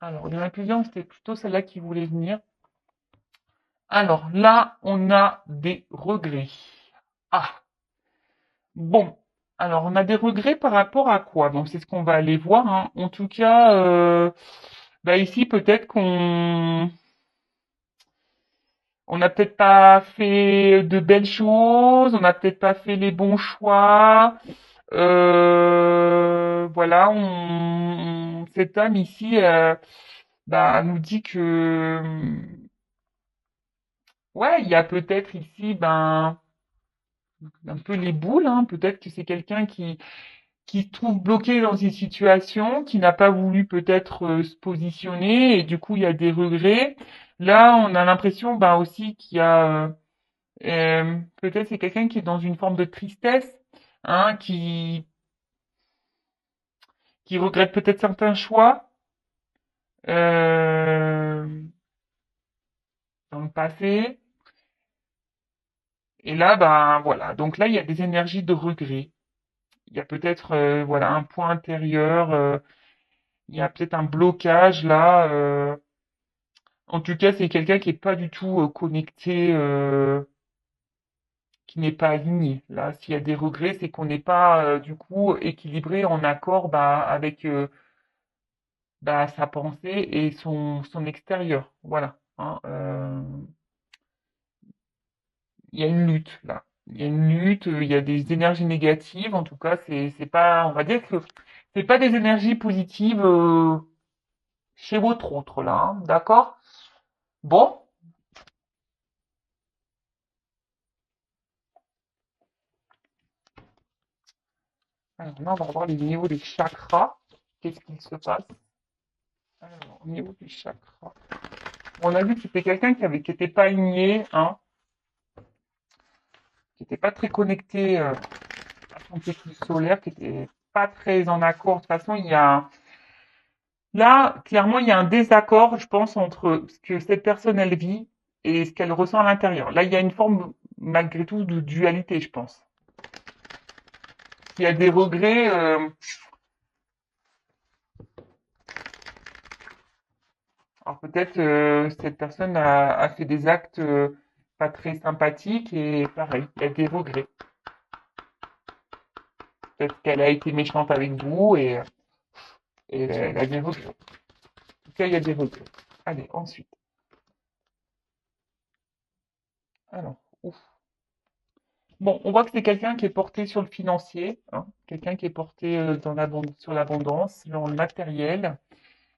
Alors, il y en a plusieurs, c'était plutôt celle-là qui voulait venir. Alors, là, on a des regrets. Ah, bon. Alors, on a des regrets par rapport à quoi? Donc, c'est ce qu'on va aller voir, hein. En tout cas, bah ici, peut-être on n'a peut-être pas fait de belles choses, on n'a peut-être pas fait les bons choix. Voilà, cet homme ici, bah, nous dit que, ouais, il y a peut-être ici, ben, un peu les boules, hein. Peut-être que c'est quelqu'un qui se trouve bloqué dans une situation, qui n'a pas voulu peut-être se positionner, et du coup, il y a des regrets. Là, on a l'impression, bah, aussi qu'il y a, peut-être c'est quelqu'un qui est dans une forme de tristesse, hein, qui regrette peut-être certains choix euh, dans le passé. Et là, ben voilà. Donc là, il y a des énergies de regret. Il y a peut-être voilà un point intérieur. Il y a peut-être un blocage là. En tout cas, c'est quelqu'un qui est pas du tout connecté, qui n'est pas aligné. Là, s'il y a des regrets, c'est qu'on n'est pas du coup équilibré en accord bah, avec bah, sa pensée et son extérieur. Voilà. Hein, il y a une lutte là. Il y a une lutte, il y a des énergies négatives. En tout cas, c'est pas, on va dire que c'est pas des énergies positives chez votre autre là. Hein, d'accord? Bon, alors là, on va voir les niveaux des chakras. Qu'est-ce qu'il se passe? Alors, au niveau des chakras. On a vu que c'était quelqu'un qui était pas aligné, hein, qui était pas très connecté à son cycle solaire, qui était pas très en accord. De toute façon, il y a là, clairement, il y a un désaccord, je pense, entre ce que cette personne elle vit et ce qu'elle ressent à l'intérieur. Là, il y a une forme, malgré tout, de dualité, je pense. Il y a des regrets. Alors peut-être cette personne a fait des actes pas très sympathiques et pareil, il y a des regrets. Peut-être qu'elle a été méchante avec vous et elle a des regrets. En tout cas, il y a des regrets. Allez, ensuite. Alors, ouf. Bon, on voit que c'est quelqu'un qui est porté sur le financier, hein, quelqu'un qui est porté sur l'abondance, dans le matériel.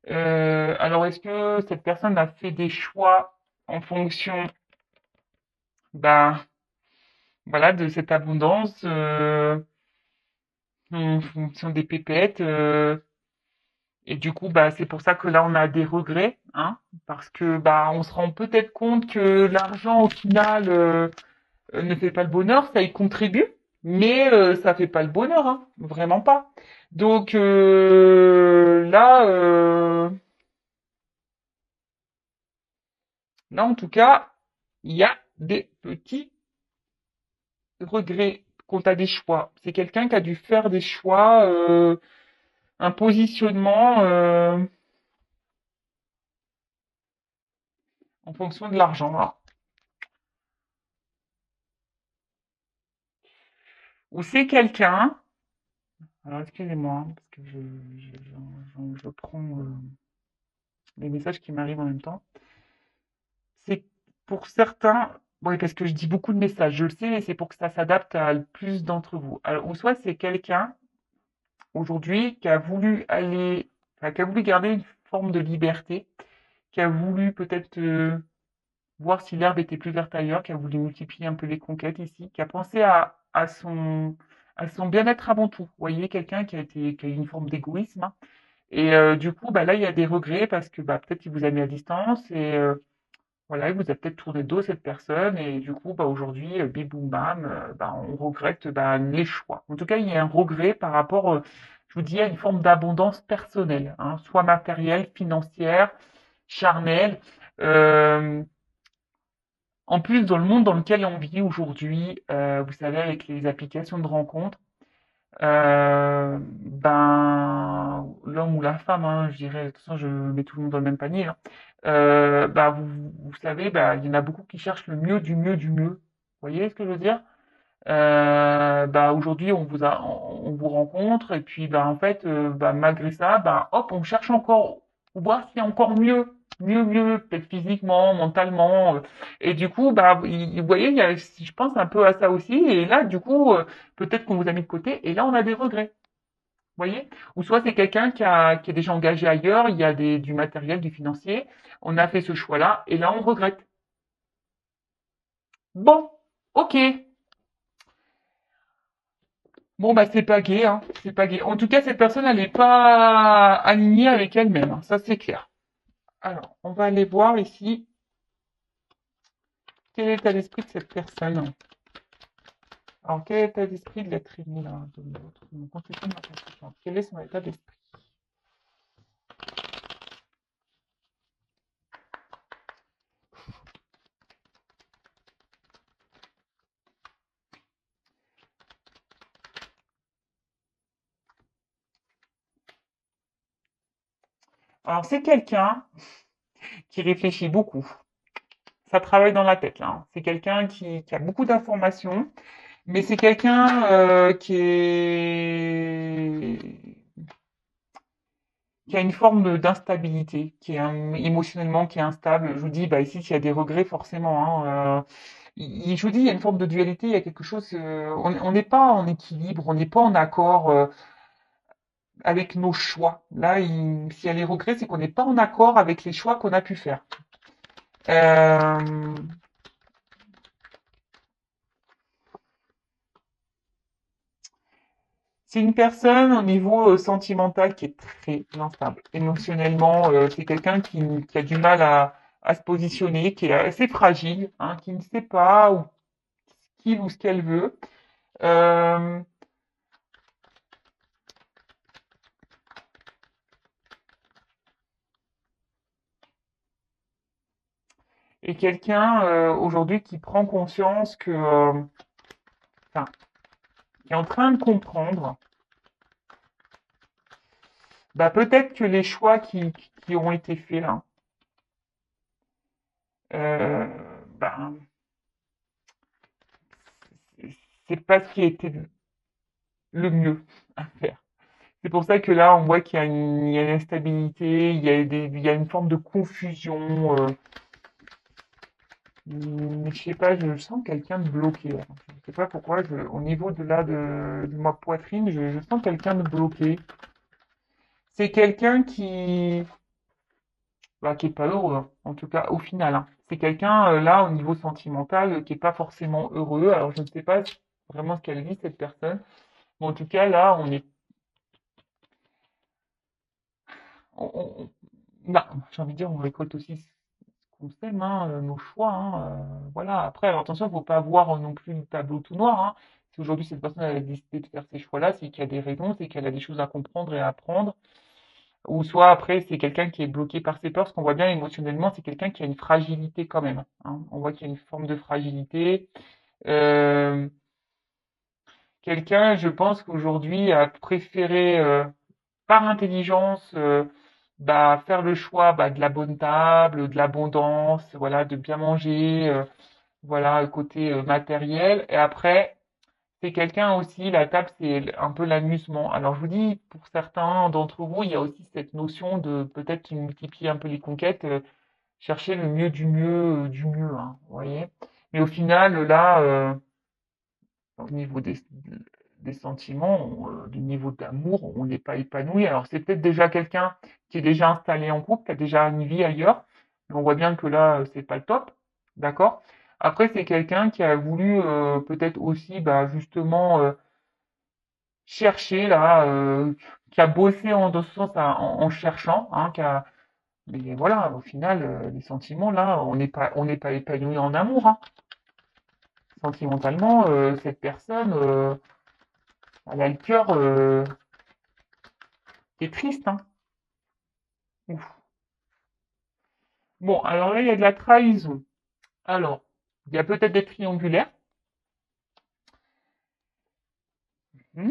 Alors, est-ce que cette personne a fait des choix en fonction, ben, voilà, de cette abondance, en fonction des pépettes, et du coup, bah, c'est pour ça que là, on a des regrets, hein, parce que bah, on se rend peut-être compte que l'argent, au final, ne fait pas le bonheur, ça y contribue, mais ça fait pas le bonheur, hein, vraiment pas. Donc là, en tout cas, il y a des petits regrets quant à des choix. C'est quelqu'un qui a dû faire des choix, un positionnement en fonction de l'argent. Voilà. Ou c'est quelqu'un, alors excusez-moi, hein, parce que je prends les messages qui m'arrivent en même temps. C'est pour certains, oui, parce que je dis beaucoup de messages, je le sais, mais c'est pour que ça s'adapte à le plus d'entre vous. Alors, ou soit c'est quelqu'un aujourd'hui qui a voulu aller, enfin, qui a voulu garder une forme de liberté, qui a voulu peut-être voir si l'herbe était plus verte ailleurs, qui a voulu multiplier un peu les conquêtes ici, qui a pensé à son bien-être avant tout. Vous voyez, quelqu'un qui a eu une forme d'égoïsme, hein. Et du coup, bah là, il y a des regrets parce que bah, peut-être il vous a mis à distance et voilà, il vous a peut-être tourné le dos cette personne et du coup, bah aujourd'hui, bim boum bam, bah, on regrette bah, les choix. En tout cas, il y a un regret par rapport, je vous dis, à une forme d'abondance personnelle, hein, soit matérielle, financière, charnelle. Euh, En plus, dans le monde dans lequel on vit aujourd'hui, vous savez, avec les applications de rencontres, Ben, l'homme ou la femme, hein, je dirais, de toute façon, je mets tout le monde dans le même panier, hein. Bah, vous savez, bah, il y en a beaucoup qui cherchent le mieux du mieux du mieux. Vous voyez ce que je veux dire? Bah, aujourd'hui, on vous rencontre, et puis, bah, en fait, bah, malgré ça, bah, hop, on cherche encore, voir s'il y a encore mieux. Mieux, peut-être physiquement, mentalement. Et du coup, bah, vous voyez, je pense un peu à ça aussi. Et là, du coup, peut-être qu'on vous a mis de côté, et là, on a des regrets. Vous voyez? Ou soit c'est quelqu'un qui est déjà engagé ailleurs, il y a du matériel, du financier, on a fait ce choix-là, et là, on regrette. Bon, ok. Bon, bah, c'est pas gai, hein. C'est pas gai. En tout cas, cette personne, elle n'est pas alignée avec elle-même, hein. Ça, c'est clair. Alors, on va aller voir ici quel est l'état d'esprit de cette personne. Alors, quel est l'état d'esprit de l'être aimé, là, de l'autre, de mon consultant, de ma consultante? Quel est son état d'esprit? Alors, c'est quelqu'un qui réfléchit beaucoup. Ça travaille dans la tête, là, hein. C'est quelqu'un qui a beaucoup d'informations, mais c'est quelqu'un qui a une forme d'instabilité, qui est émotionnellement qui est instable. Je vous dis, bah ici, il y a des regrets forcément, hein. Je vous dis, il y a une forme de dualité, il y a quelque chose. On n'est pas en équilibre, on n'est pas en accord avec nos choix. Là, s'il y a les regrets, c'est qu'on n'est pas en accord avec les choix qu'on a pu faire. Euh, C'est une personne au niveau sentimental qui est très instable. Émotionnellement, c'est quelqu'un qui a du mal à se positionner, qui est assez fragile, hein, qui ne sait pas où, qui ou ce qu'elle veut. Euh, et quelqu'un aujourd'hui qui prend conscience enfin, qui est en train de comprendre, bah peut-être que les choix qui ont été faits là, euh, bah, c'est pas ce qui a été le mieux à faire. C'est pour ça que là, on voit il y a une instabilité, il y a une forme de confusion. Mais je sais pas, je sens quelqu'un de bloqué, là. Je sais pas pourquoi, au niveau de là de ma poitrine, je sens quelqu'un de bloqué. C'est quelqu'un qui est pas heureux, hein, en tout cas au final, hein. C'est quelqu'un là au niveau sentimental qui est pas forcément heureux. Alors je ne sais pas vraiment ce qu'elle vit cette personne, mais en tout cas là, on- bah, j'ai envie de dire, on récolte aussi ce qu'on sème, hein, nos choix, hein, voilà. Après, alors attention, il ne faut pas voir non plus le tableau tout noir, hein. Si aujourd'hui cette personne elle a décidé de faire ces choix-là, c'est qu'il y a des raisons, c'est qu'elle a des choses à comprendre et à apprendre. Ou soit après, c'est quelqu'un qui est bloqué par ses peurs, parce qu'on voit bien émotionnellement, c'est quelqu'un qui a une fragilité quand même, hein. On voit qu'il y a une forme de fragilité. Euh, Quelqu'un, je pense qu'aujourd'hui, a préféré par intelligence, bah, faire le choix bah, de la bonne table, de l'abondance, voilà, de bien manger, voilà, côté matériel. Et après, c'est quelqu'un aussi, la table, c'est un peu l'amusement. Alors, je vous dis, pour certains d'entre vous, il y a aussi cette notion de peut-être multiplier un peu les conquêtes, chercher le mieux du mieux, hein, vous voyez. Mais au final, là, au niveau des sentiments, du niveau d'amour, on n'est pas épanoui. Alors c'est peut-être déjà quelqu'un qui est déjà installé en couple, qui a déjà une vie ailleurs, mais on voit bien que là, c'est pas le top, d'accord? Après, c'est quelqu'un qui a voulu peut-être aussi, bah, justement, chercher là, qui a bossé dans ce sens en cherchant, hein, mais voilà, au final, les sentiments là, on n'est pas épanoui en amour, hein. Sentimentalement, cette personne, elle a le cœur qui est triste, hein. Ouf. Bon, alors là, il y a de la trahison. Alors, il y a peut-être des triangulaires. Hmm.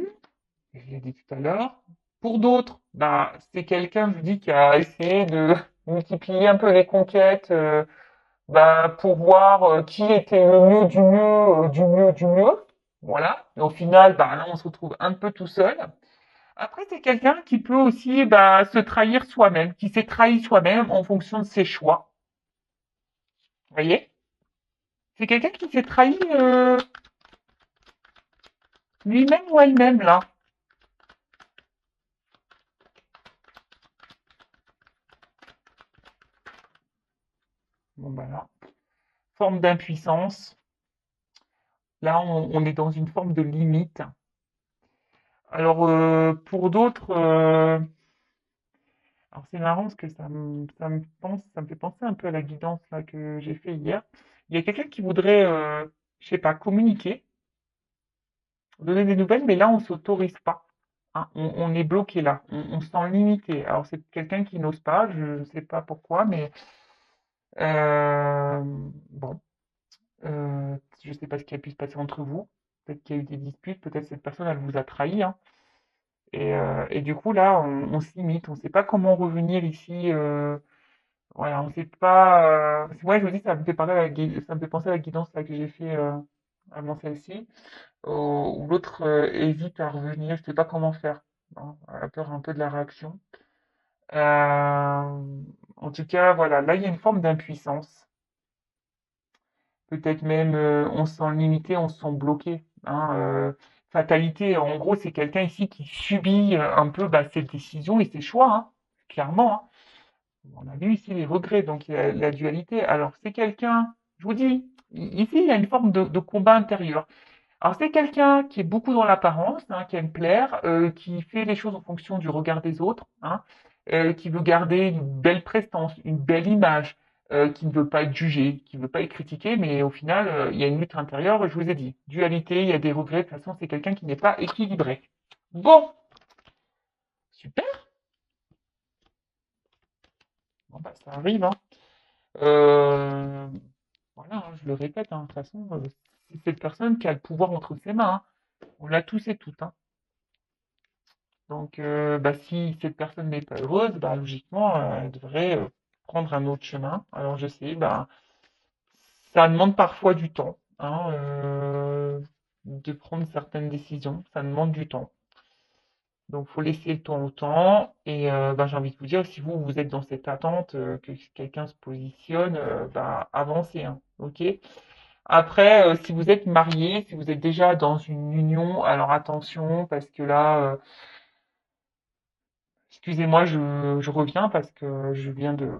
je l'ai dit tout à l'heure. Pour d'autres, bah, c'est quelqu'un, je vous dis, qui a essayé de multiplier un peu les conquêtes, bah, pour voir qui était le mieux du mieux, du mieux, du mieux. Voilà. Et au final, bah, là, on se retrouve un peu tout seul. Après, c'est quelqu'un qui peut aussi bah, se trahir soi-même, qui s'est trahi soi-même en fonction de ses choix. Vous voyez? C'est quelqu'un qui s'est trahi lui-même ou elle-même, là. Bon, bah là. Forme d'impuissance. Là, on est dans une forme de limite. Alors, pour d'autres, alors c'est marrant parce que ça me fait penser un peu à la guidance là, que j'ai fait hier. Il y a quelqu'un qui voudrait, je sais pas, communiquer, donner des nouvelles, mais là, on s'autorise pas. Hein. On est bloqué là, on se sent limité. Alors, c'est quelqu'un qui n'ose pas, je ne sais pas pourquoi, mais euh, bon, je sais pas ce qui a pu se passer entre vous. Peut-être qu'il y a eu des disputes, peut-être cette personne, elle vous a trahi, hein. Et du coup, là, on se limite, on ne sait pas comment revenir ici. Voilà, on ne sait pas. Ouais, je vous dis, ça me fait parler ça me fait penser à la guidance là, que j'ai fait avant celle-ci, où l'autre hésite à revenir, je ne sais pas comment faire. Hein, à peur un peu de la réaction. En tout cas, voilà, là, il y a une forme d'impuissance. Peut-être même, on se sent limité, on se sent bloqué. Hein, fatalité, en gros, c'est quelqu'un ici qui subit un peu bah, ses décisions et ses choix, hein, clairement. Hein. On a vu ici les regrets, donc il y a la dualité. Alors, c'est quelqu'un, je vous dis, ici, il y a une forme de combat intérieur. Alors, c'est quelqu'un qui est beaucoup dans l'apparence, hein, qui aime plaire, qui fait les choses en fonction du regard des autres, hein, qui veut garder une belle prestance, une belle image, qui ne veut pas être jugé, qui ne veut pas être critiqué, mais au final, il y a une lutte intérieure, je vous ai dit. Dualité, il y a des regrets, de toute façon, c'est quelqu'un qui n'est pas équilibré. Bon, super. Bon, bah, ça arrive, hein. Euh, voilà, hein, je le répète, hein, de toute façon, c'est cette personne qui a le pouvoir entre ses mains. Hein. On l'a tous et toutes. Hein. Donc, bah, si cette personne n'est pas heureuse, bah, logiquement, elle devrait prendre un autre chemin. Alors, je sais, bah, ça demande parfois du temps, hein, de prendre certaines décisions. Ça demande du temps. Donc, faut laisser le temps au temps. Et bah, j'ai envie de vous dire, si vous, vous êtes dans cette attente que quelqu'un se positionne, bah, avancez, hein, ok? Après, si vous êtes marié, si vous êtes déjà dans une union, alors attention, parce que là, excusez-moi, je reviens parce que je viens de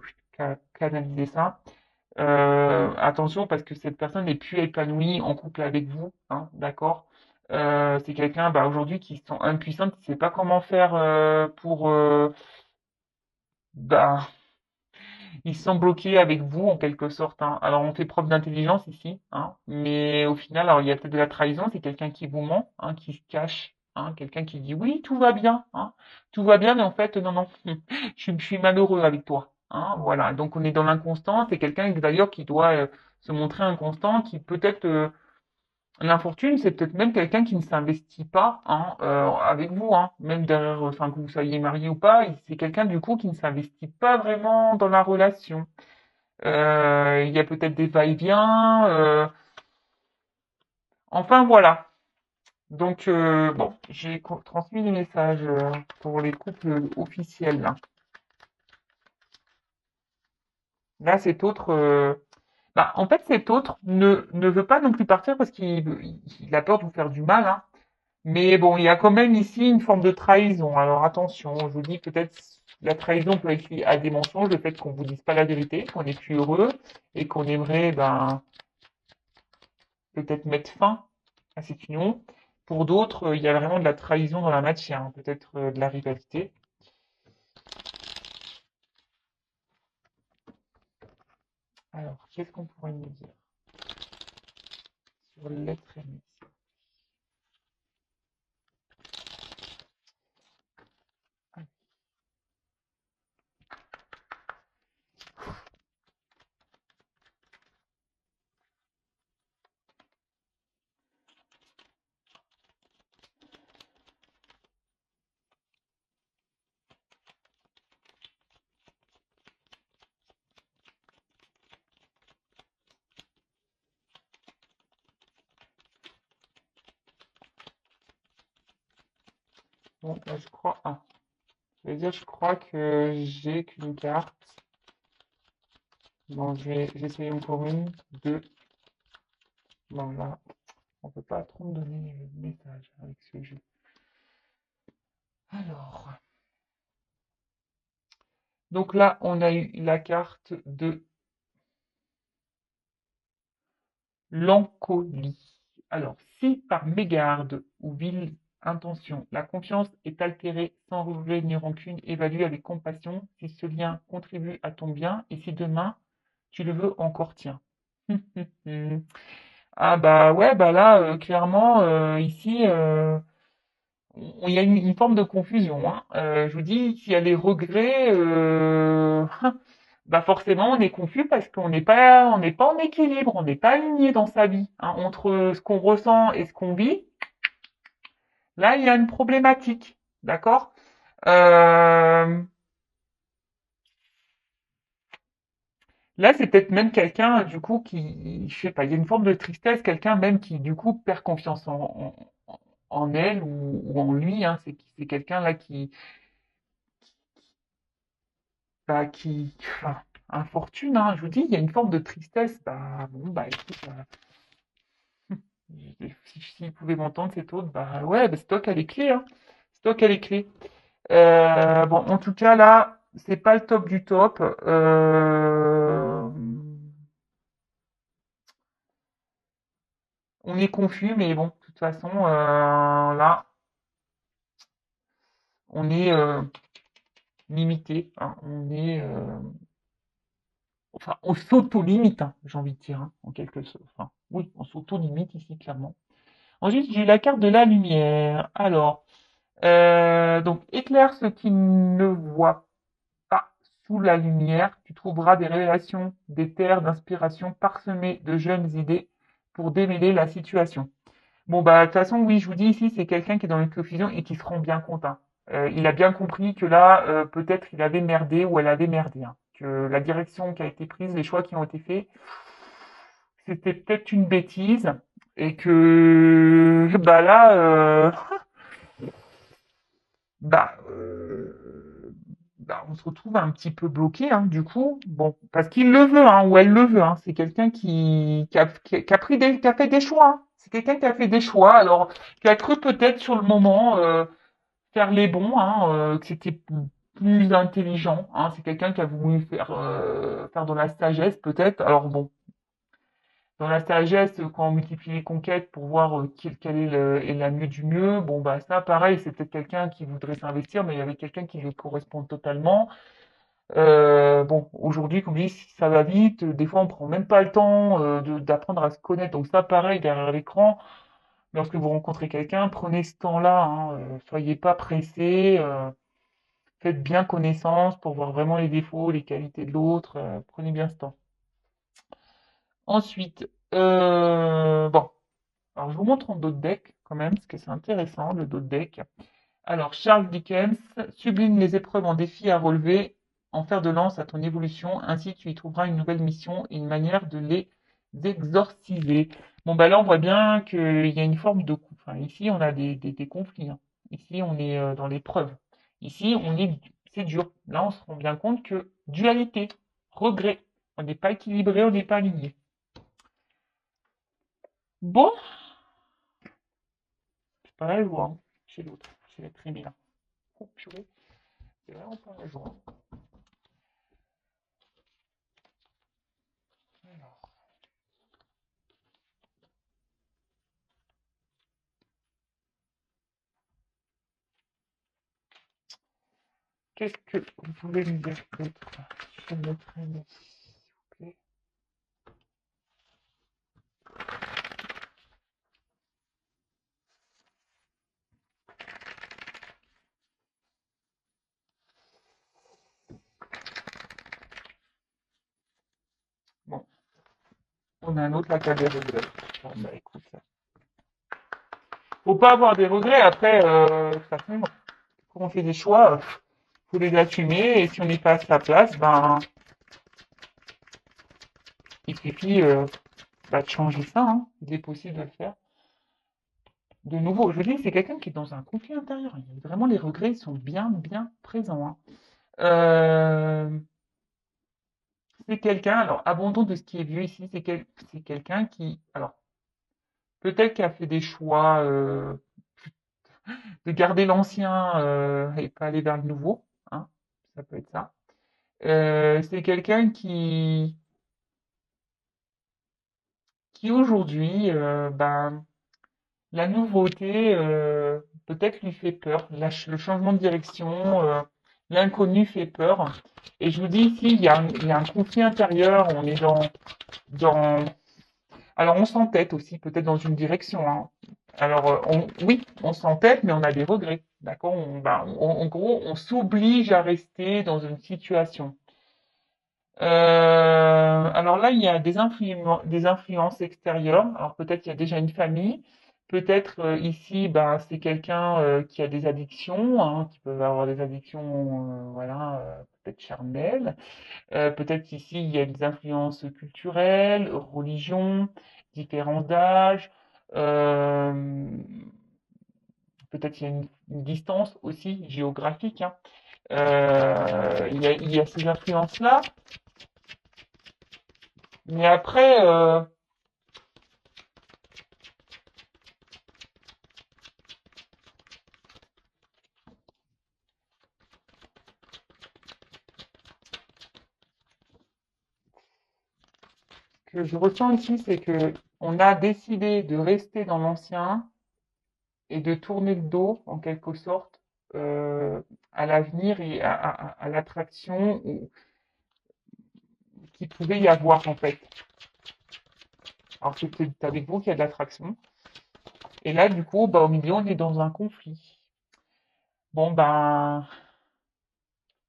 canaliser ça. Attention, parce que cette personne n'est plus épanouie en couple avec vous, hein, d'accord? C'est quelqu'un, bah, aujourd'hui, qui se sent impuissant, qui ne sait pas comment faire pour, bah, ils sont bloqués avec vous en quelque sorte. Hein. Alors on fait preuve d'intelligence ici, hein, mais au final, alors il y a peut-être de la trahison, c'est quelqu'un qui vous ment, hein, qui se cache, hein, quelqu'un qui dit oui, tout va bien, hein, tout va bien, mais en fait non, non, je suis malheureux avec toi. Hein, voilà, donc on est dans l'inconstant, c'est quelqu'un d'ailleurs qui doit se montrer inconstant, qui peut-être l'infortune, c'est peut-être même quelqu'un qui ne s'investit pas hein, avec vous, hein, même derrière, enfin que vous soyez marié ou pas, c'est quelqu'un du coup qui ne s'investit pas vraiment dans la relation. Il y a peut-être des va-et-vient. Enfin voilà. Donc bon, j'ai transmis les messages pour les couples officiels. Là, là cet autre, bah, en fait cet autre ne veut pas non plus partir parce qu'il a peur de vous faire du mal. Hein. Mais bon, il y a quand même ici une forme de trahison. Alors attention, je vous dis peut-être la trahison peut être liée à des mensonges, le fait qu'on vous dise pas la vérité, qu'on n'est plus heureux et qu'on aimerait ben peut-être mettre fin à cette union. Pour d'autres, il y a vraiment de la trahison dans la matière, hein, peut-être de la rivalité. Alors, qu'est-ce qu'on pourrait nous dire sur l'être aimé? Bon, là, je crois. Ah, je vais dire, je crois que j'ai qu'une carte. Bon, j'essaye encore une, deux. Bon, là, on peut pas trop me donner de message avec ce jeu. Alors, donc là, on a eu la carte de l'encolie. Alors, si par mégarde ou vile intention, la confiance est altérée sans regret ni rancune, évalue avec compassion si ce lien contribue à ton bien et si demain tu le veux encore, tiens. Ah bah ouais, bah là, clairement, ici, il y a une forme de confusion, hein. Je vous dis, s'il y a les regrets, bah forcément on est confus parce qu'on n'est pas en équilibre, on n'est pas aligné dans sa vie, hein. Entre ce qu'on ressent et ce qu'on vit, là il y a une problématique, d'accord? Euh, Là c'est peut-être même quelqu'un du coup qui, je sais pas, il y a une forme de tristesse, quelqu'un même qui du coup perd confiance en elle ou en lui, hein. C'est quelqu'un là qui, enfin, infortune, hein, je vous dis, il y a une forme de tristesse. Bah, bon, bah, écoute, s'il pouvait m'entendre, cet autre, bah, ouais, bah, c'est toi qui as les clés, hein. C'est toi qui as les clés. Bon, en tout cas, là, c'est pas le top du top. On est confus, mais bon, de toute façon, là, on est limité, hein. Enfin, on s'auto-limite, hein, j'ai envie de dire, hein, en quelque sorte. Enfin, oui, on s'auto-limite ici, clairement. Ensuite, j'ai la carte de la lumière. Alors, donc, éclaire ce qui ne voit pas sous la lumière. Tu trouveras des révélations, des terres d'inspiration parsemées de jeunes idées pour démêler la situation. Bon, bah, de toute façon, oui, je vous dis ici, c'est quelqu'un qui est dans une confusion et qui se rend bien compte, hein. Il a bien compris que là, peut-être il avait merdé ou elle avait merdé, hein. Que la direction qui a été prise, les choix qui ont été faits, c'était peut-être une bêtise et que bah là, bah, bah, on se retrouve un petit peu bloqué, hein, du coup. Bon, parce qu'il le veut, hein, ou elle le veut, hein. C'est quelqu'un qui a qui a fait des choix, hein. C'est quelqu'un qui a fait des choix, alors qui a cru peut-être sur le moment faire les bons, hein, que c'était plus intelligent, hein. C'est quelqu'un qui a voulu faire dans la sagesse peut-être. Alors bon, dans la sagesse, quand on multiplie les conquêtes pour voir quelle est la mieux du mieux, bon bah ça pareil, c'est peut-être quelqu'un qui voudrait s'investir, mais il y avait quelqu'un qui lui correspond totalement. Bon, aujourd'hui, comme je dis, ça va vite, des fois on prend même pas le temps d'apprendre à se connaître. Donc ça pareil, derrière l'écran, lorsque vous rencontrez quelqu'un, prenez ce temps-là, hein, soyez pas pressés, faites bien connaissance pour voir vraiment les défauts, les qualités de l'autre, prenez bien ce temps. Ensuite, bon, alors, je vous montre en dos de deck quand même, parce que c'est intéressant, le dos de deck. Alors, Charles Dickens sublime les épreuves en défis à relever, en fer de lance à ton évolution. Ainsi, tu y trouveras une nouvelle mission et une manière de les exorciser. Bon, bah là, on voit bien qu'il y a une forme de couple. Enfin, ici, on a des conflits, hein. Ici, on est dans l'épreuve. Ici, c'est dur. Là, on se rend bien compte que dualité, regret. On n'est pas équilibré, on n'est pas aligné. Bon, c'est pas la joie, hein, chez l'autre, chez l'être aimé, là. Oh, purée, c'est vraiment pas la joie. Alors, qu'est-ce que vous pouvez me dire d'autre chez l'être aimé, s'il vous plaît? Bon, on a un autre là qui a des regrets. Bon, bah écoute, faut pas avoir des regrets. Après, de toute façon, quand on fait des choix, faut les assumer. Et si on n'est pas à sa place, ben, il suffit bah, de changer ça, hein. Il est possible de le faire. de nouveau, je vous dis, c'est quelqu'un qui est dans un conflit intérieur. Vraiment, les regrets sont bien, bien présents, hein. Euh, c'est quelqu'un, alors, abandon de ce qui est vieux ici, c'est quelqu'un qui, alors, peut-être qui a fait des choix de garder l'ancien et pas aller vers le nouveau, hein, ça peut être ça. C'est quelqu'un qui aujourd'hui, ben, la nouveauté, peut-être lui fait peur. Le changement de direction, l'inconnu fait peur. Et je vous dis ici, il y a un conflit intérieur. On est dans... Alors, on s'entête aussi, peut-être dans une direction, hein. Alors, oui, on s'entête, mais on a des regrets. D'accord? En gros, on s'oblige à rester dans une situation. Alors là, il y a des influences extérieures. Alors peut-être qu'il y a déjà une famille. Peut-être ici, bah, c'est quelqu'un qui a des addictions, hein, qui peuvent avoir des addictions, voilà, peut-être charnelles. Peut-être qu'ici, il y a des influences culturelles, religion, différence d'âge. Euh, Peut-être qu'il y a une distance aussi géographique, hein. Il y a ces influences-là. Mais après, ce que je ressens ici, c'est que on a décidé de rester dans l'ancien et de tourner le dos, en quelque sorte, à l'avenir et à l'attraction qui pouvait y avoir, en fait. Alors, c'est avec vous qu'il y a de l'attraction. Et là, du coup, bah, au milieu, on est dans un conflit. Bon, ben,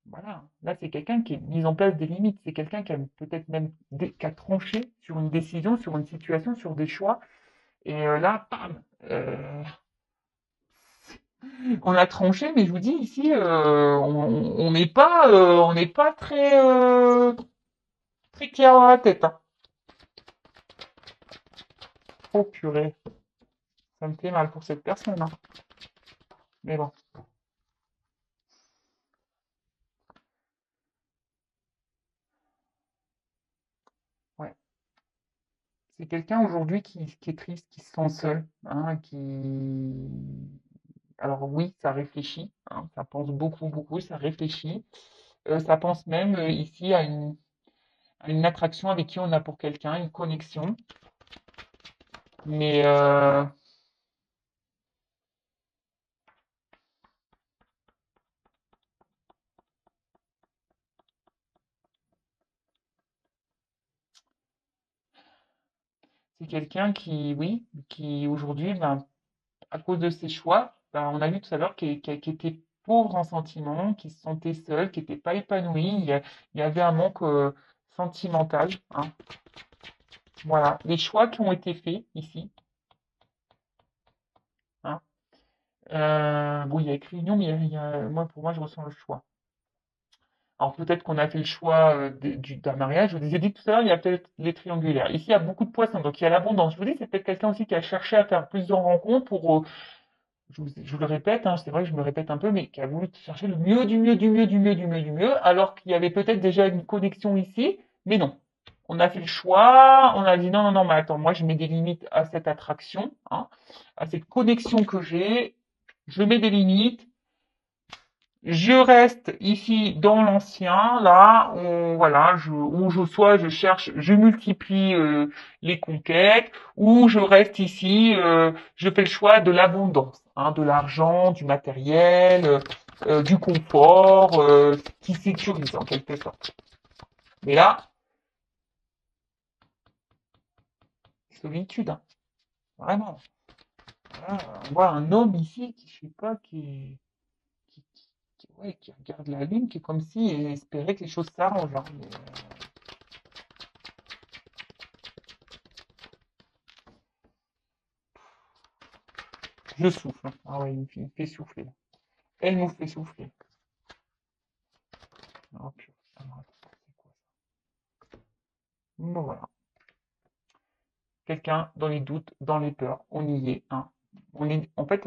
voilà. Là, c'est quelqu'un qui a mis en place des limites. C'est quelqu'un qui a peut-être même qui a tranché sur une décision, sur une situation, sur des choix. Et là, bam, on a tranché, mais je vous dis ici, on n'est pas très, très clair dans la tête, hein. Oh purée, ça me fait mal pour cette personne, hein. Mais bon, ouais. C'est quelqu'un aujourd'hui qui est triste, qui se sent seul, hein, alors oui, ça réfléchit, hein, ça pense beaucoup, beaucoup, ça réfléchit. Ça pense même ici à une attraction avec qui on a pour quelqu'un, une connexion. Mais c'est quelqu'un qui, oui, qui aujourd'hui, ben, à cause de ses choix, ben, on a vu tout à l'heure qu'il était pauvre en sentiments, qu'il se sentait seul, qu'il n'était pas épanoui. Il y avait un manque sentimental, hein. Voilà. Les choix qui ont été faits ici, hein. Bon, il y a écrit union, mais moi, pour moi, je ressens le choix. Alors peut-être qu'on a fait le choix d'un mariage. Je vous ai dit tout à l'heure, il y a peut-être les triangulaires. Ici, il y a beaucoup de poissons, donc il y a l'abondance. Je vous dis, c'est peut-être quelqu'un aussi qui a cherché à faire plusieurs rencontres pour je vous le répète, hein, c'est vrai que je me répète un peu, mais qui a voulu chercher le mieux du mieux du mieux du mieux du mieux du mieux, alors qu'il y avait peut-être déjà une connexion ici, mais non. On a fait le choix, on a dit non, non, non, mais attends, moi je mets des limites à cette attraction, hein, à cette connexion que j'ai, je mets des limites, je reste ici dans l'ancien, là, voilà, où je sois, je cherche, je multiplie les conquêtes, ou je reste ici, je fais le choix de l'abondance, hein, de l'argent, du matériel, du confort, qui sécurise en quelque sorte. Mais là, solitude, hein, vraiment. Voilà, on voit un homme ici qui, je sais pas, ouais, qui regarde la lune, qui est comme si il espérait que les choses s'arrangent, hein, mais, je souffle, hein. Ah ouais, il me fait souffler. Elle nous fait souffler. Oh, purée. Alors, attends, c'est quoi ça? Bon, voilà. Quelqu'un dans les doutes, dans les peurs, on y est, hein. en fait,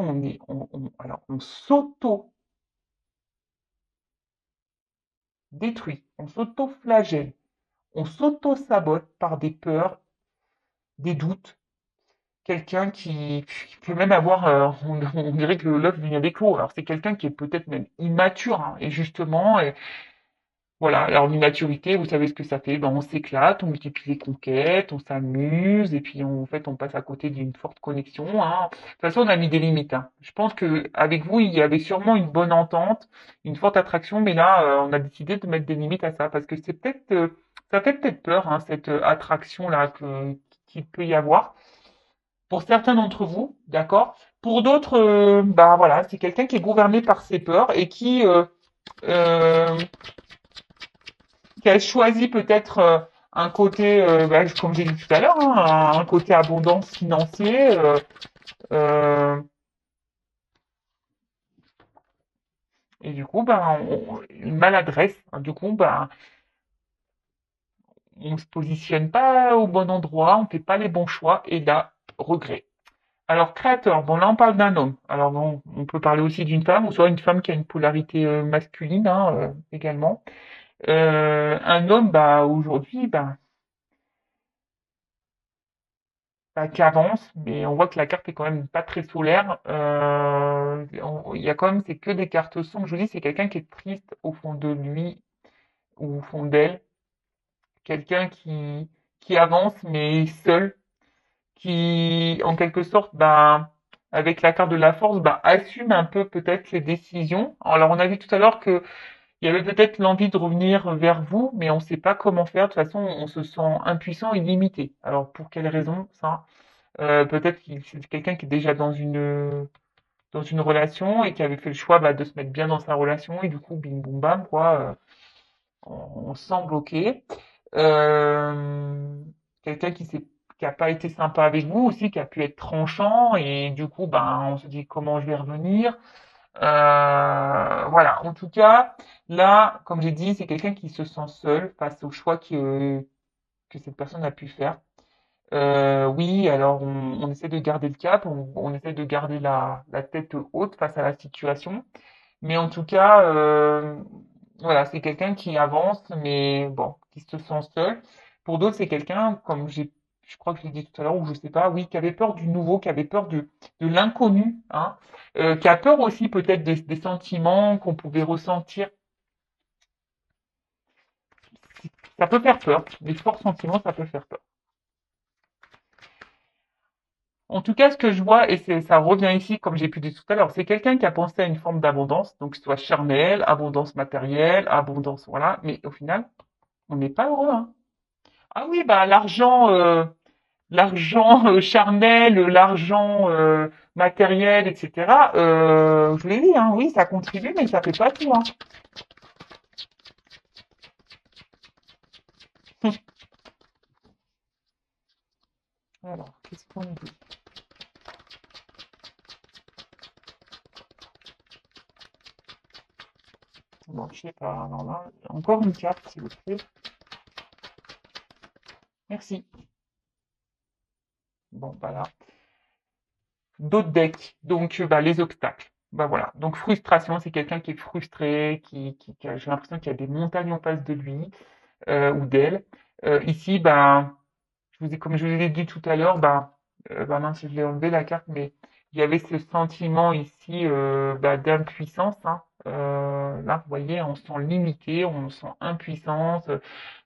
alors, on s'auto-détruit, on s'auto-flagelle, on s'auto-sabote par des peurs, des doutes. Quelqu'un qui peut même avoir, on dirait que l'œuf vient d'éclore. Alors c'est quelqu'un qui est peut-être même immature, hein, et justement, voilà, alors l'immaturité, vous savez ce que ça fait, ben, on s'éclate, on multiplie les conquêtes, on s'amuse, et puis en fait on passe à côté d'une forte connexion, hein. De toute façon, on a mis des limites, hein. Je pense que avec vous, il y avait sûrement une bonne entente, une forte attraction, mais là, on a décidé de mettre des limites à ça, parce que c'est peut-être, ça fait peut-être peur, hein, cette attraction-là qu'il peut y avoir. Pour certains d'entre vous, d'accord? Pour d'autres, bah voilà, c'est quelqu'un qui est gouverné par ses peurs et euh, qui a choisi peut-être un côté, bah, comme j'ai dit tout à l'heure, hein, un côté abondance financier, euh, et du coup, ben, une maladresse. Hein. Du coup, ben, on se positionne pas au bon endroit, on fait pas les bons choix, et là, regret. Alors, créateur, bon, là, on parle d'un homme. Alors, bon, on peut parler aussi d'une femme, ou soit une femme qui a une polarité masculine, hein, également. Un homme, bah, aujourd'hui, bah, qui avance, mais on voit que la carte est quand même pas très solaire. Il y a quand même, c'est que des cartes sombres. Je vous dis, c'est quelqu'un qui est triste au fond de lui ou au fond d'elle. Quelqu'un qui avance, mais seul, qui, en quelque sorte, bah, avec la carte de la force, bah, assume un peu peut-être les décisions. Alors, on a vu tout à l'heure que il y avait peut-être l'envie de revenir vers vous, mais on ne sait pas comment faire. De toute façon, on se sent impuissant et limité. Alors, pour quelle raison, ça? Peut-être que c'est quelqu'un qui est déjà dans une relation et qui avait fait le choix bah, de se mettre bien dans sa relation et du coup, bim boum bam, quoi, on se sent bloqué. Euh, quelqu'un qui a pas été sympa avec vous aussi, qui a pu être tranchant et du coup, ben, on se dit comment je vais revenir. Voilà. En tout cas, là, comme j'ai dit, c'est quelqu'un qui se sent seul face au choix que cette personne a pu faire. Oui, alors on essaie de garder le cap, on essaie de garder la tête haute face à la situation. Mais en tout cas, voilà, c'est quelqu'un qui avance, mais bon, qui se sent seul. Pour d'autres, c'est quelqu'un, je crois que je l'ai dit tout à l'heure, ou je sais pas, oui, qui avait peur du nouveau, qui avait peur de l'inconnu, hein, qui a peur aussi peut-être des sentiments qu'on pouvait ressentir. Ça peut faire peur, les forts sentiments, ça peut faire peur. En tout cas, ce que je vois, et ça revient ici, comme j'ai pu dire tout à l'heure, c'est quelqu'un qui a pensé à une forme d'abondance, donc soit charnelle, abondance matérielle, abondance, voilà, mais au final, on n'est pas heureux, hein. Ah oui, bah l'argent charnel, l'argent matériel, etc. Je l'ai dit, hein, oui, ça contribue, mais ça fait pas tout, hein. Alors, qu'est-ce qu'on dit? Bon, je sais pas. Alors là, encore une carte, s'il vous plaît. Merci. Bon, voilà. D'autres decks. Donc, bah, les obstacles. Bah voilà. Donc, frustration, c'est quelqu'un qui est frustré, j'ai l'impression qu'il y a des montagnes en face de lui ou d'elle. Ici, bah, comme je vous ai dit tout à l'heure, bah mince, je l'ai enlevé la carte, mais il y avait ce sentiment ici bah, d'impuissance. Hein. Là, vous voyez, on se sent limité, on se sent impuissance.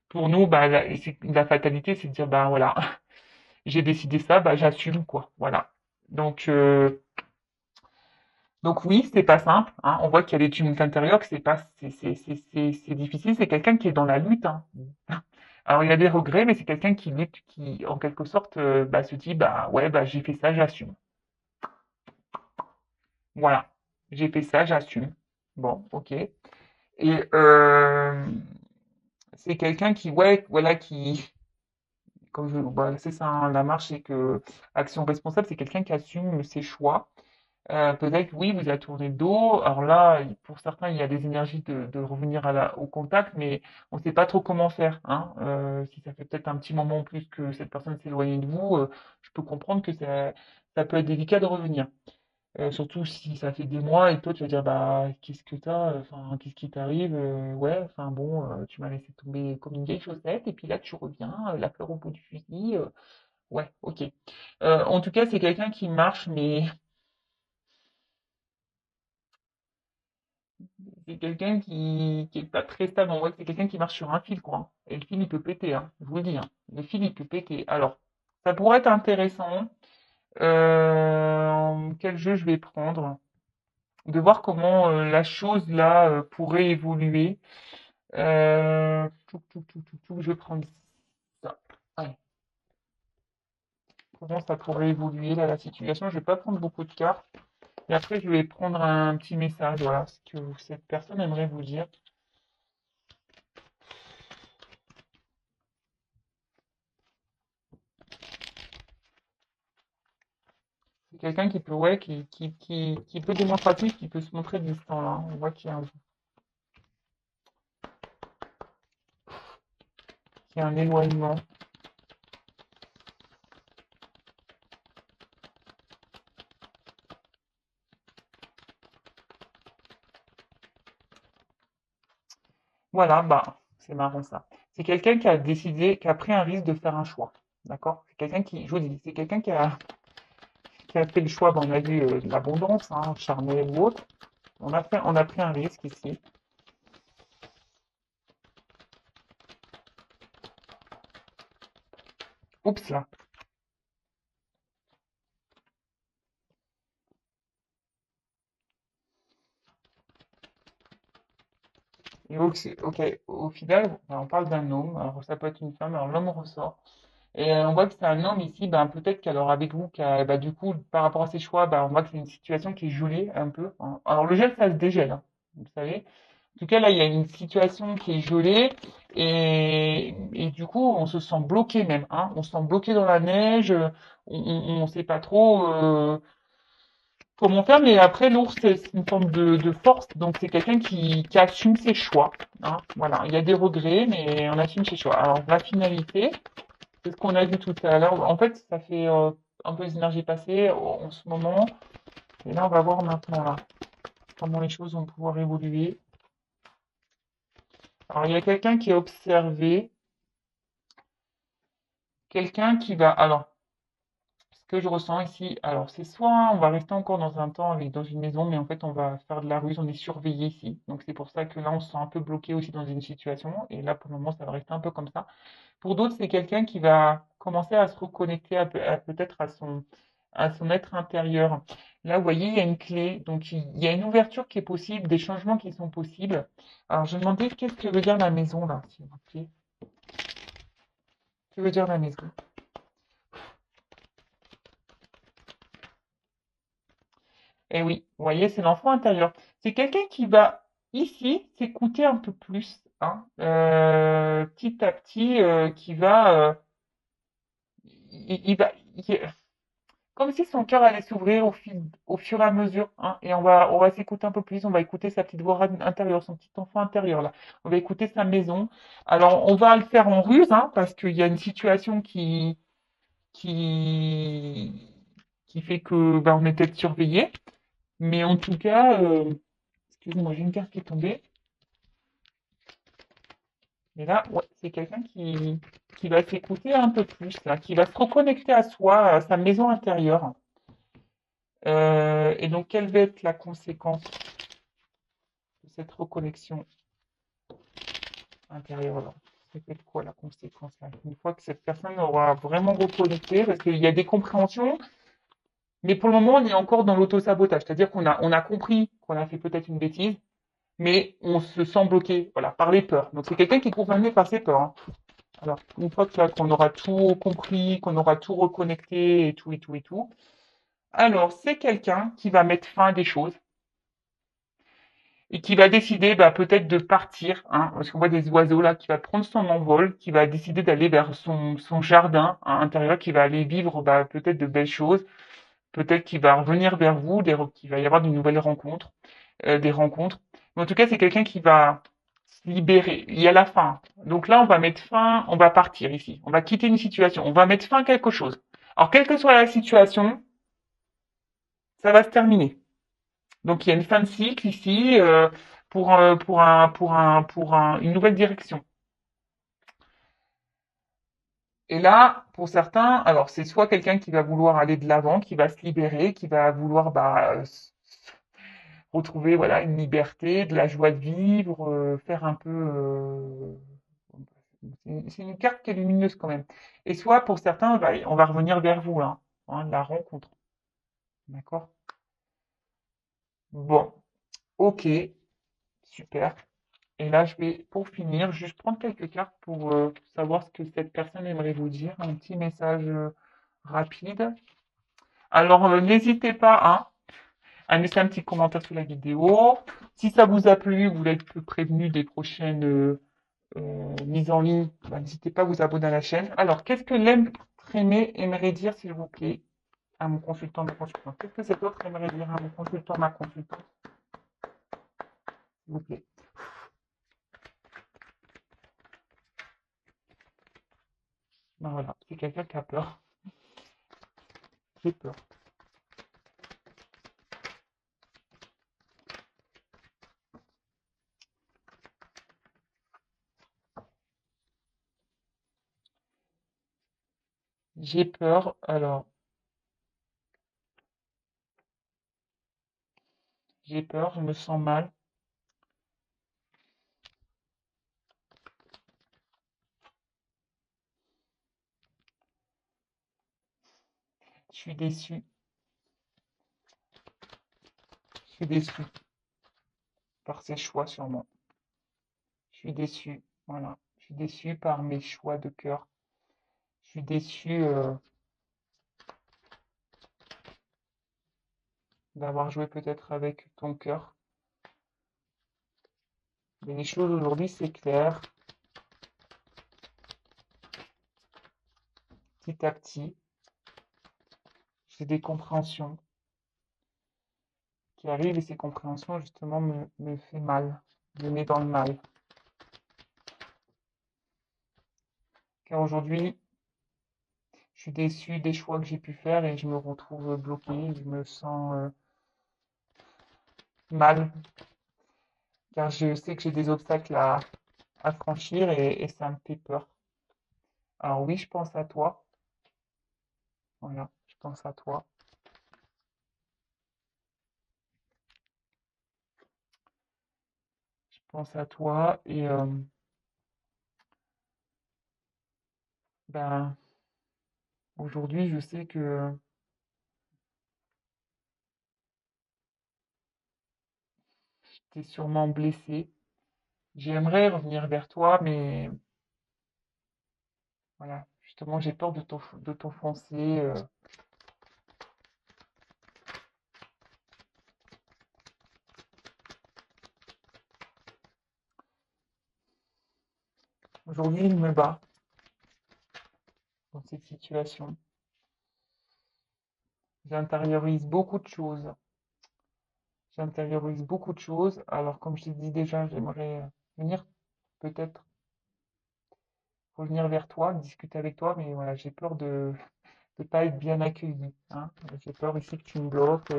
Pour nous, bah, la fatalité, c'est de dire, bah voilà, j'ai décidé ça, bah j'assume quoi. Voilà. Donc, euh, donc oui, c'est pas simple. Hein. On voit qu'il y a des tumultes intérieurs, que c'est pas, c'est difficile. C'est quelqu'un qui est dans la lutte. Hein. Alors il a des regrets, mais c'est quelqu'un qui lutte, qui en quelque sorte bah, se dit bah ouais bah j'ai fait ça, j'assume. Voilà, j'ai fait ça, j'assume. Bon, ok. Et c'est quelqu'un qui ouais voilà qui bah, c'est ça hein, la marche, c'est que action responsable, c'est quelqu'un qui assume ses choix Peut-être que oui, vous a tourné le dos. Alors là, pour certains, il y a des énergies de revenir au contact, mais on ne sait pas trop comment faire, hein. Si ça fait peut-être un petit moment en plus que cette personne s'est éloignée de vous, je peux comprendre que ça peut être délicat de revenir. Surtout si ça fait des mois et que toi tu vas dire bah qu'est-ce que t'as, enfin qu'est-ce qui t'arrive, ouais, enfin bon, tu m'as laissé tomber comme une vieille chaussette et puis là tu reviens, la fleur au bout du fusil, ouais, ok. En tout cas, c'est quelqu'un qui marche, mais c'est quelqu'un qui est pas très stable. On voit que c'est quelqu'un qui marche sur un fil, quoi, hein. Et le fil, il peut péter, hein, je vous le dis, hein. Le fil, il peut péter. Alors, ça pourrait être intéressant. Quel jeu je vais prendre? De voir comment la chose là pourrait évoluer. Je vais prendre ça. Ouais. Comment ça pourrait évoluer là la situation? Je vais pas prendre beaucoup de cartes. Et après, je vais prendre un petit message, voilà, ce que cette personne aimerait vous dire. C'est quelqu'un qui peut, ouais, qui peut démonstratif, qui peut se montrer distant là. On voit qu'il y a un éloignement. Voilà, bah, c'est marrant ça. C'est quelqu'un qui a décidé, qui a pris un risque de faire un choix. D'accord? C'est quelqu'un qui, je vous dis, c'est quelqu'un qui a fait le choix, ben, on a vu de l'abondance, hein, charnel ou autre. On a pris un risque ici. Oups là. Et ok, au final, ben, on parle d'un homme. Alors ça peut être une femme. Alors l'homme ressort. Et on voit que c'est un homme ici, ben, peut-être qu'alors avec vous, bah, du coup, par rapport à ses choix, ben, on voit que c'est une situation qui est gelée un peu, hein. Alors le gel, ça se dégèle, hein, vous savez. En tout cas, là, il y a une situation qui est gelée et du coup, on se sent bloqué même, hein. On se sent bloqué dans la neige. On sait pas trop comment faire, mais après, l'ours, c'est une forme de force. Donc, c'est quelqu'un qui assume ses choix, hein. Voilà, il y a des regrets, mais on assume ses choix. Alors, la finalité, c'est ce qu'on a vu tout à l'heure. En fait, ça fait un peu les énergies passées en ce moment. Et là, on va voir maintenant là, comment les choses vont pouvoir évoluer. Alors, il y a quelqu'un qui est observé, quelqu'un qui va. Alors, ce que je ressens ici, alors c'est soit on va rester encore dans un temps avec dans une maison, mais en fait on va faire de la ruse, on est surveillé ici. Donc c'est pour ça que là on se sent un peu bloqué aussi dans une situation. Et là pour le moment ça va rester un peu comme ça. Pour d'autres, c'est quelqu'un qui va commencer à se reconnecter peut-être à son être intérieur. Là, vous voyez, il y a une clé, donc il y a une ouverture qui est possible, des changements qui sont possibles. Alors, je me demandais qu'est-ce que veut dire la maison, là, s'il vous plaît. Que veut dire la maison? Eh oui, vous voyez, c'est l'enfant intérieur. C'est quelqu'un qui va, ici, s'écouter un peu plus, hein, petit à petit, qui va, il va, comme si son cœur allait s'ouvrir au fur et à mesure, hein, et on va s'écouter un peu plus, on va écouter sa petite voix intérieure, son petit enfant intérieur, là. On va écouter sa maison. Alors, on va le faire en ruse, hein, parce qu'il y a une situation qui, qui fait que, ben, on est peut-être surveillé. Mais en tout cas, excusez-moi, j'ai une carte qui est tombée. Mais là, ouais, c'est quelqu'un qui va s'écouter un peu plus, là, qui va se reconnecter à soi, à sa maison intérieure. Et donc, quelle va être la conséquence de cette reconnexion intérieure-là? Ça fait quoi la conséquence là? Une fois que cette personne aura vraiment reconnecté, parce qu'il y a des compréhensions, mais pour le moment, on est encore dans l'auto-sabotage. C'est-à-dire on a compris qu'on a fait peut-être une bêtise, mais on se sent bloqué, voilà, par les peurs. Donc c'est quelqu'un qui est gouverné par ses peurs, hein. Alors, une fois que qu'on aura tout compris, qu'on aura tout reconnecté et tout et tout et tout, alors c'est quelqu'un qui va mettre fin à des choses et qui va décider bah, peut-être de partir, hein, parce qu'on voit des oiseaux là, qui va prendre son envol, qui va décider d'aller vers son jardin, hein, intérieur, qui va aller vivre bah, peut-être de belles choses, Peut-être qu'il va revenir vers vous, qu'il va y avoir de nouvelles rencontres, des rencontres. Mais en tout cas, c'est quelqu'un qui va se libérer. Il y a la fin. Donc là, on va mettre fin, on va partir ici. On va quitter une situation. On va mettre fin à quelque chose. Alors, quelle que soit la situation, ça va se terminer. Donc, il y a une fin de cycle ici une nouvelle direction. Et là, pour certains, alors c'est soit quelqu'un qui va vouloir aller de l'avant, qui va se libérer, qui va vouloir retrouver voilà une liberté, de la joie de vivre, faire un peu. C'est une carte qui est lumineuse quand même. Et soit pour certains, on va revenir vers vous là, hein, la rencontre. D'accord? Bon, ok, super. Et là, je vais, pour finir, juste prendre quelques cartes pour savoir ce que cette personne aimerait vous dire. Un petit message rapide. Alors, n'hésitez pas à laisser un petit commentaire sous la vidéo. Si ça vous a plu, vous voulez être prévenu des prochaines mises en ligne, n'hésitez pas à vous abonner à la chaîne. Alors, qu'est-ce que l'aimer aimerait dire, s'il vous plaît, à mon consultant, ma consultante? Qu'est-ce que cet autre aimerait dire à mon consultant, ma consultante, s'il vous plaît? Ben voilà, c'est quelqu'un qui a peur. J'ai peur. J'ai peur. Alors, j'ai peur, je me sens mal. Je suis déçu. Je suis déçu par ses choix, sûrement. Je suis déçu. Voilà. Je suis déçu par mes choix de cœur. Je suis déçu d'avoir joué peut-être avec ton cœur. Mais les choses aujourd'hui, c'est clair. Petit à petit, j'ai des compréhensions qui arrivent et ces compréhensions, justement, me fait mal, me met dans le mal. Car aujourd'hui, je suis déçu des choix que j'ai pu faire et je me retrouve bloqué, je me sens mal, car je sais que j'ai des obstacles à franchir et ça me fait peur. Alors oui, je pense à toi. Voilà, je pense à toi. Je pense à toi et ben, aujourd'hui, je sais que tu es sûrement blessé. J'aimerais revenir vers toi, mais voilà, justement, j'ai peur de t'offenser. Aujourd'hui, il me bat dans cette situation. J'intériorise beaucoup de choses. J'intériorise beaucoup de choses. Alors, comme je t'ai dit déjà, j'aimerais venir peut-être revenir vers toi, discuter avec toi, mais voilà, j'ai peur de ne pas être bien accueilli, hein. J'ai peur ici que tu me bloques.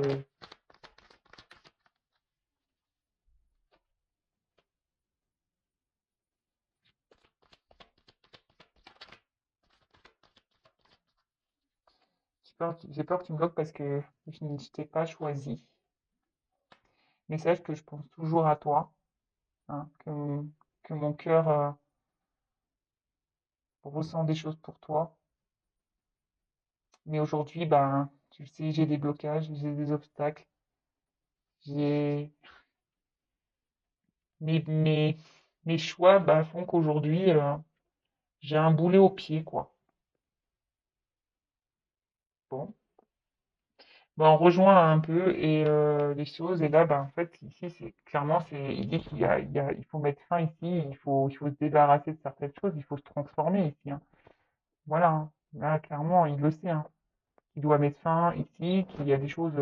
J'ai peur que tu me bloques parce que je ne t'ai pas choisi. Message que je pense toujours à toi, hein, que mon cœur ressent des choses pour toi. Mais aujourd'hui, ben, tu le sais, j'ai des blocages, j'ai des obstacles. J'ai mes, mes, mes choix ben, font qu'aujourd'hui, j'ai un boulet au pied, quoi. Bon. Ben, on rejoint un peu et les choses. Et là, ben, en fait, ici, c'est clairement, il dit il faut mettre fin ici, il faut se débarrasser de certaines choses, il faut se transformer ici, hein. Voilà, hein. Là, clairement, il le sait, hein. qui doit mettre fin ici, qu'il y a des choses,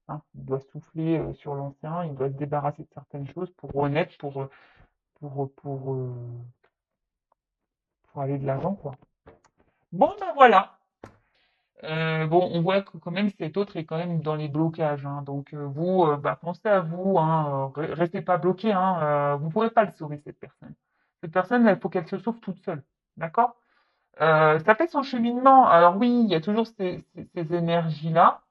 hein, il doit souffler sur l'ancien, il doit se débarrasser de certaines choses pour renaître, pour aller de l'avant, quoi. Bon, ben voilà. Bon, on voit que quand même cet autre est quand même dans les blocages, hein. Donc vous, bah, pensez à vous, hein, restez pas bloqué, hein. Vous pourrez pas le sauver cette personne. Cette personne, il faut qu'elle se sauve toute seule, d'accord? Ça fait son cheminement. Alors oui, il y a toujours ces énergies-là,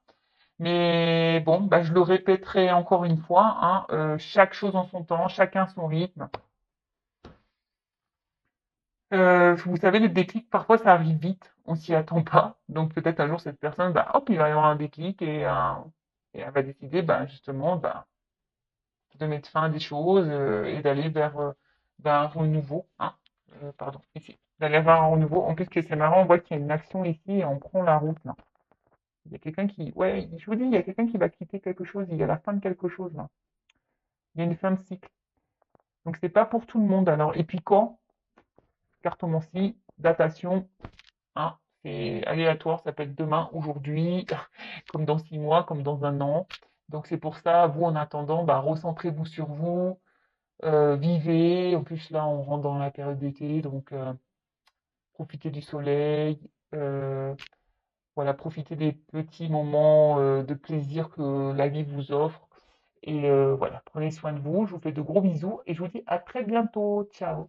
mais bon, bah, je le répéterai encore une fois, hein, chaque chose en son temps, chacun son rythme. Vous savez, les déclics, parfois, ça arrive vite, on s'y attend pas. Donc peut-être un jour, cette personne, bah, hop, il va y avoir un déclic et elle va décider, bah, justement, bah, de mettre fin à des choses et d'aller vers un renouveau. Hein. Pardon, ici. D'aller vers un renouveau. En plus, ce qui est marrant, on voit qu'il y a une action ici et on prend la route, là. Il y a quelqu'un qui, ouais, je vous dis, il y a quelqu'un qui va quitter quelque chose, il y a la fin de quelque chose, là. Il y a une fin de cycle. Donc c'est pas pour tout le monde, alors. Et puis quand? Cartomancie, datation, hein, c'est aléatoire, ça peut être demain, aujourd'hui, comme dans 6 mois, comme dans un an. Donc c'est pour ça, vous en attendant, bah, recentrez-vous sur vous, vivez. En plus là, on rentre dans la période d'été, donc profitez du soleil, euh, voilà, profitez des petits moments de plaisir que la vie vous offre. Et voilà, prenez soin de vous. Je vous fais de gros bisous et je vous dis à très bientôt. Ciao.